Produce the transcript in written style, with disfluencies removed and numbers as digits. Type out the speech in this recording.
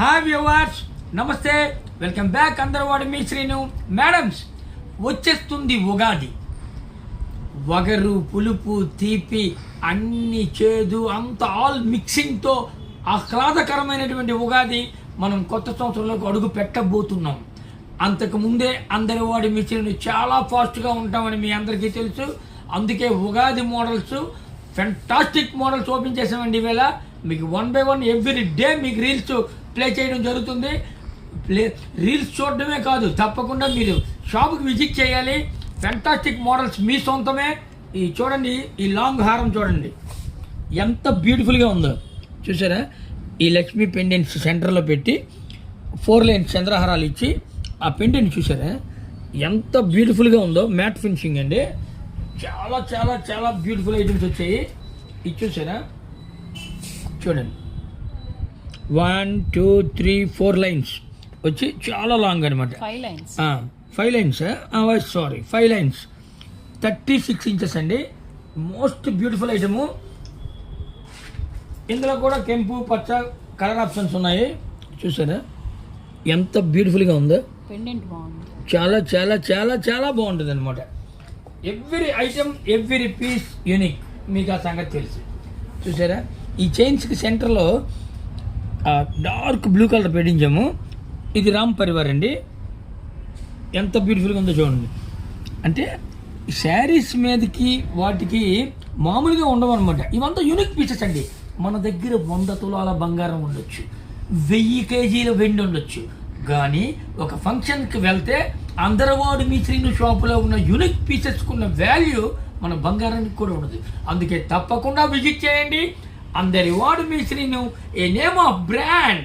Hi viewers, నమస్తే, welcome back. అందరవాడు మీ Srinu. Madams, వచ్చేస్తుంది ఉగాది. వగరు, పులుపు, తీపి, అన్ని చేదు, అంత ఆల్ మిక్సింగ్తో ఆహ్లాదకరమైనటువంటి ఉగాది మనం కొత్త సంవత్సరంలోకి అడుగు పెట్టబోతున్నాం. అంతకుముందే అందరివాడి మీ శ్రీను చాలా ఫాస్ట్గా ఉంటామని మీ అందరికీ తెలుసు. అందుకే Ugadi models, fantastic models open చేసామండి. ఈవేళ మీకు 1 by 1 ఎవ్రీ డే మీకు రీల్స్ ప్లే చేయడం జరుగుతుంది. రీల్స్ చూడడమే కాదు, తప్పకుండా మీరు షాప్కి విజిట్ చేయాలి. ఫెంటాస్టిక్ మోడల్స్ మీ సొంతమే. ఈ చూడండి, ఈ లాంగ్ హారం చూడండి ఎంత బ్యూటిఫుల్గా ఉందో. చూసారా, ఈ లక్ష్మీ పెండెంట్స్ సెంటర్లో పెట్టి 4 లైన్స్ చంద్రహారాలు ఇచ్చి ఆ పెండెంట్ చూసారా ఎంత బ్యూటిఫుల్గా ఉందో. మ్యాట్ ఫినిషింగ్ అండి. చాలా చాలా చాలా బ్యూటిఫుల్ ఐటమ్స్ వచ్చాయి. ఇది చూసారా, చూడండి 1 2 3 4 లైన్స్ వచ్చి చాలా లాంగ్ అనమాట. 5 లైన్స్ సారీ 5 లైన్స్ 36 ఇంచెస్ అండి. Most beautiful item. ఇందులో కూడా కెంపు, పచ్చ కలర్ ఆప్షన్స్ ఉన్నాయి. చూసారా ఎంత బ్యూటిఫుల్గా ఉందో. చాలా చాలా చాలా చాలా బాగుంటుంది అనమాట. Every item, every piece unique. మీకు ఆ సంగతి తెలుసు. చూసారా, ఈ చైన్స్కి సెంటర్లో డార్క్ బ్లూ కలర్ పెట్టించాము. ఇది రామ్ పరివార్ అండి. ఎంత బ్యూటిఫుల్గా ఉందో చూడండి. అంటే శారీస్ మీదకి వాటికి మామూలుగా ఉండవు అనమాట. ఇవంతా యూనిక్ పీసెస్ అండి. మన దగ్గర 100 తులాల బంగారం ఉండొచ్చు, 1000 కేజీల వెండి ఉండొచ్చు, కానీ ఒక ఫంక్షన్కి వెళ్తే అందరవాడు మీ శ్రీను షాపులో ఉన్న యూనిక్ పీసెస్కి ఉన్న వాల్యూ మన బంగారానికి కూడా ఉండదు. అందుకే తప్పకుండా విజిట్ చేయండి. అందరివాడు మీ శ్రీను, ఏ నేమ్ ఆఫ్ బ్రాండ్.